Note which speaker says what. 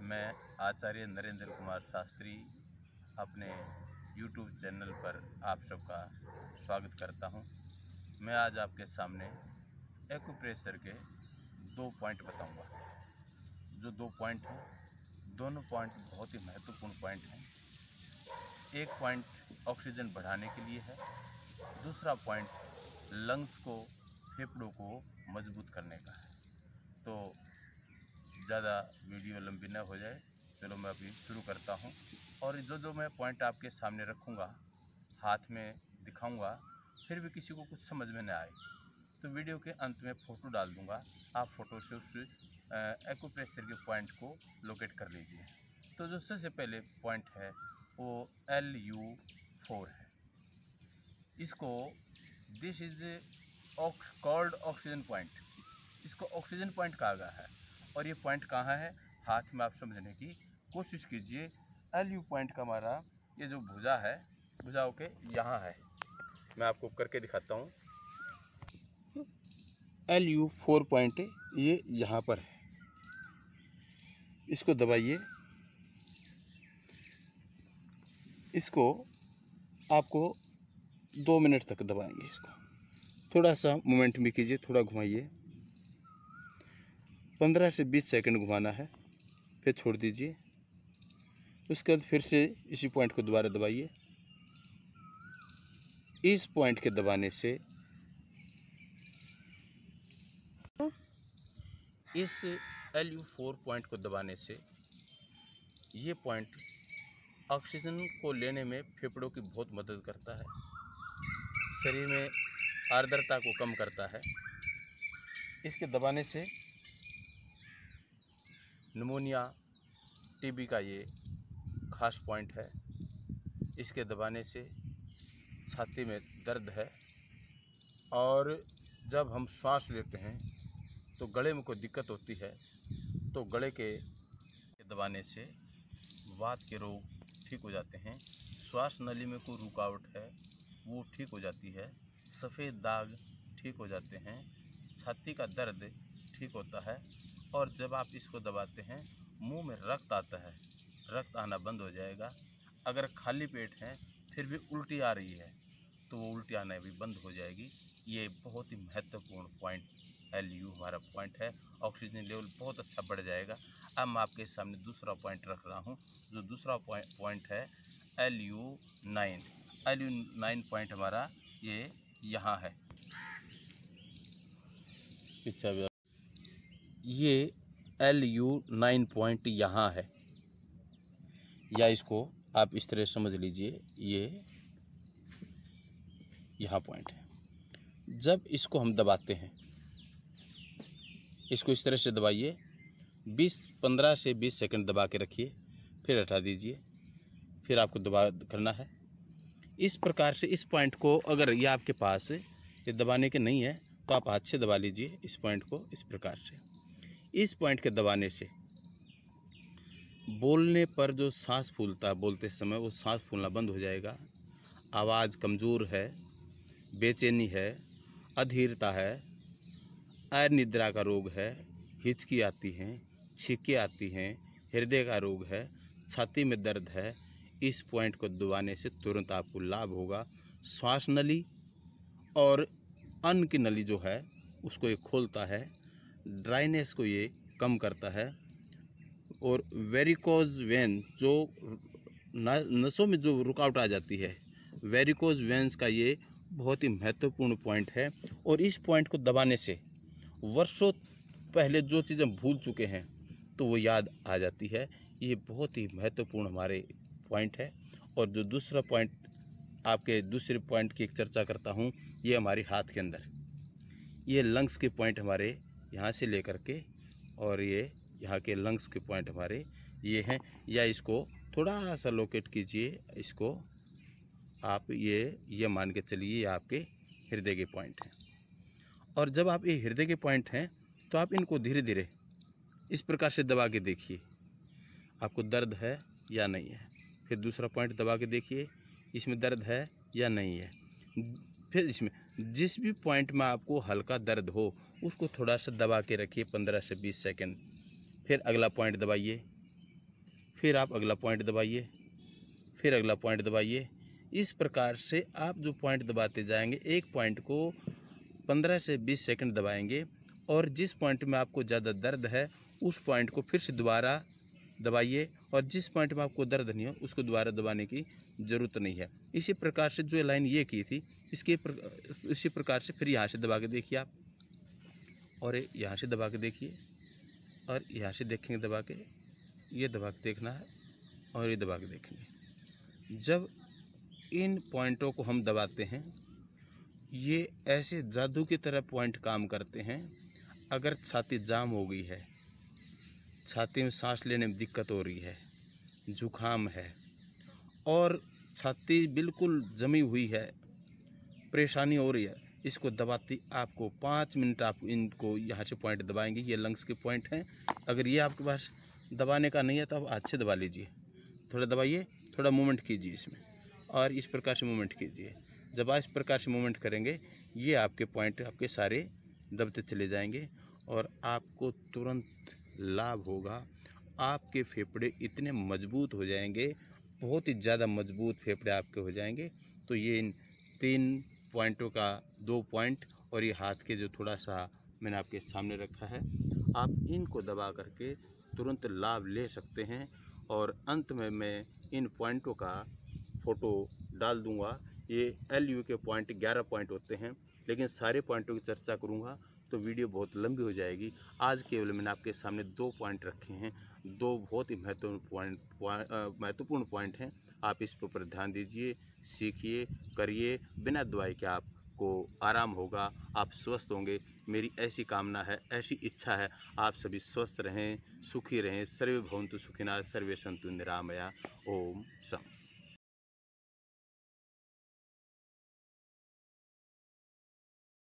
Speaker 1: मैं आचार्य नरेंद्र कुमार शास्त्री अपने YouTube channel पर आप सबका स्वागत करता हूं। मैं आज आपके सामने एक्यूप्रेशर के 2 पॉइंट बताऊंगा। जो 2 पॉइंट हैं, दोनों पॉइंट बहुत ही महत्वपूर्ण पॉइंट हैं। एक पॉइंट ऑक्सीजन बढ़ाने के लिए है, दूसरा पॉइंट लंग्स को, फेफड़ों को मजबूत करने का है। तो ज़्यादा वीडियो लंबी न हो जाए, चलो मैं अभी शुरू करता हूं। और जो मैं पॉइंट आपके सामने रखूंगा, हाथ में दिखाऊंगा, फिर भी किसी को कुछ समझ में न आए तो वीडियो के अंत में फ़ोटो डाल दूंगा। आप फ़ोटो से उस एक्यूप्रेशर के पॉइंट को लोकेट कर लीजिए। तो जो सबसे पहले पॉइंट है वो LU4 है। इसको this is called oxygen point, इसको ऑक्सीजन पॉइंट कहा गया है। और ये पॉइंट कहाँ है, हाथ में आप समझने की कोशिश कीजिए। LU पॉइंट का हमारा ये जो भुजा है, भुजाओं के यहाँ है, मैं आपको करके दिखाता हूँ। LU4 पॉइंट ये यहाँ पर है, इसको दबाइए। इसको आपको 2 मिनट तक दबाएंगे। इसको थोड़ा सा मोमेंट भी कीजिए, थोड़ा घुमाइए, 15 से 20 सेकंड घुमाना है, फिर छोड़ दीजिए। उसके बाद फिर से इसी पॉइंट को दोबारा दबाइए। इस पॉइंट के दबाने से, इस LU4 पॉइंट को दबाने से ये पॉइंट ऑक्सीजन को लेने में फेफड़ों की बहुत मदद करता है, शरीर में आर्द्रता को कम करता है। इसके दबाने से निमोनिया, TB का ये खास पॉइंट है। इसके दबाने से छाती में दर्द है, और जब हम श्वास लेते हैं तो गले में कोई दिक्कत होती है, तो गले के दबाने से वात के रोग ठीक हो जाते हैं। श्वास नली में कोई रुकावट है वो ठीक हो जाती है। सफ़ेद दाग ठीक हो जाते हैं। छाती का दर्द ठीक होता है। और जब आप इसको दबाते हैं, मुंह में रक्त आता है, रक्त आना बंद हो जाएगा। अगर खाली पेट है फिर भी उल्टी आ रही है तो वो उल्टी आना भी बंद हो जाएगी। ये बहुत ही महत्वपूर्ण पॉइंट LU हमारा पॉइंट है। ऑक्सीजन लेवल बहुत अच्छा बढ़ जाएगा। अब मैं आपके सामने दूसरा पॉइंट रख रहा हूँ। जो दूसरा पॉइंट है LU9। LU9 पॉइंट हमारा ये यहाँ है। ये LU9 पॉइंट यहाँ है, या इसको आप इस तरह समझ लीजिए, ये यहाँ पॉइंट है। जब इसको हम दबाते हैं, इसको इस तरह से दबाइए, 15 से 20 सेकंड दबा के रखिए, फिर हटा दीजिए, फिर आपको दबा करना है। इस प्रकार से इस पॉइंट को, अगर ये आपके पास ये दबाने के नहीं है तो आप हाथ से दबा लीजिए इस पॉइंट को। इस प्रकार से इस पॉइंट के दबाने से बोलने पर जो सांस फूलता है, बोलते समय वो सांस फूलना बंद हो जाएगा। आवाज़ कमज़ोर है, बेचैनी है, अधीरता है, अनिद्रा का रोग है, हिचकी आती हैं, छींकें आती हैं, हृदय का रोग है, छाती में दर्द है, इस पॉइंट को दबाने से तुरंत आपको लाभ होगा। श्वास नली और अन्न की नली जो है उसको ये खोलता है, ड्राइनेस को ये कम करता है, और वेरिकोज वेन, जो नसों में जो रुकावट आ जाती है, वेरिकोज वेंस का ये बहुत ही महत्वपूर्ण पॉइंट है। और इस पॉइंट को दबाने से वर्षों पहले जो चीज़ें भूल चुके हैं तो वो याद आ जाती है। ये बहुत ही महत्वपूर्ण हमारे पॉइंट है। और जो दूसरा पॉइंट, आपके दूसरे पॉइंट की चर्चा करता हूँ, ये हमारे हाथ के अंदर, ये लंग्स के पॉइंट हमारे यहाँ से लेकर के, और ये यहाँ के लंग्स के पॉइंट हमारे ये हैं। या इसको थोड़ा सा लोकेट कीजिए, इसको आप ये मान के चलिए ये आपके हृदय के पॉइंट हैं। और जब आप ये हृदय के पॉइंट हैं तो आप इनको धीरे धीरे इस प्रकार से दबा के देखिए, आपको दर्द है या नहीं है। फिर दूसरा पॉइंट दबा के देखिए, इसमें दर्द है या नहीं है। फिर इसमें जिस भी पॉइंट में आपको हल्का दर्द हो उसको थोड़ा सा दबा के रखिए 15 से 20 सेकंड। फिर अगला पॉइंट दबाइए, फिर आप अगला पॉइंट दबाइए, फिर अगला पॉइंट दबाइए। इस प्रकार से आप जो पॉइंट दबाते जाएंगे, एक पॉइंट को 15 से 20 सेकंड दबाएंगे और जिस पॉइंट में आपको ज़्यादा दर्द है उस पॉइंट को फिर से दोबारा दबाइए और जिस पॉइंट में आपको दर्द नहीं हो उसको दोबारा दबाने की ज़रूरत नहीं है। इसी प्रकार से जो लाइन ये की थी इसी प्रकार से फिर यहाँ से दबा के देखिए आप, और यहाँ से दबा के देखिए, और यहाँ से देखेंगे दबा के, ये दबा के देखना है और ये दबा के देखेंगे। जब इन पॉइंटों को हम दबाते हैं ये ऐसे जादू की तरह पॉइंट काम करते हैं। अगर छाती जाम हो गई है, छाती में सांस लेने में दिक्कत हो रही है, जुखाम है और छाती बिल्कुल जमी हुई है, परेशानी हो रही है, इसको दबाती आपको 5 मिनट आप इनको यहाँ से पॉइंट दबाएंगे। ये लंग्स के पॉइंट हैं। अगर ये आपके पास दबाने का नहीं है तो आप हाथ से दबा लीजिए, थोड़ा दबाइए, थोड़ा मूवमेंट कीजिए इसमें और इस प्रकार से मूवमेंट कीजिए। जब आप इस प्रकार से मूवमेंट करेंगे ये आपके पॉइंट आपके सारे दबते चले जाएंगे और आपको तुरंत लाभ होगा। आपके फेफड़े इतने मजबूत हो जाएंगे, बहुत ही ज़्यादा मजबूत फेफड़े आपके हो जाएंगे। तो ये इन 3 पॉइंटों का 2 पॉइंट और ये हाथ के जो थोड़ा सा मैंने आपके सामने रखा है, आप इनको दबा करके तुरंत लाभ ले सकते हैं। और अंत में मैं इन पॉइंटों का फ़ोटो डाल दूंगा। ये LU के पॉइंट 11 पॉइंट होते हैं, लेकिन सारे पॉइंटों की चर्चा करूंगा तो वीडियो बहुत लंबी हो जाएगी। आज केवल मैंने आपके सामने 2 पॉइंट रखे हैं, 2 बहुत ही महत्वपूर्ण पॉइंट हैं। आप इस पर ध्यान दीजिए, सीखिए, करिए। बिना दवाई के आपको आराम होगा, आप स्वस्थ होंगे। मेरी ऐसी कामना है, ऐसी इच्छा है, आप सभी स्वस्थ रहें, सुखी रहें। सर्वे भवन्तु सुखिनः, सर्वे सन्तु निरामया। ओम शम।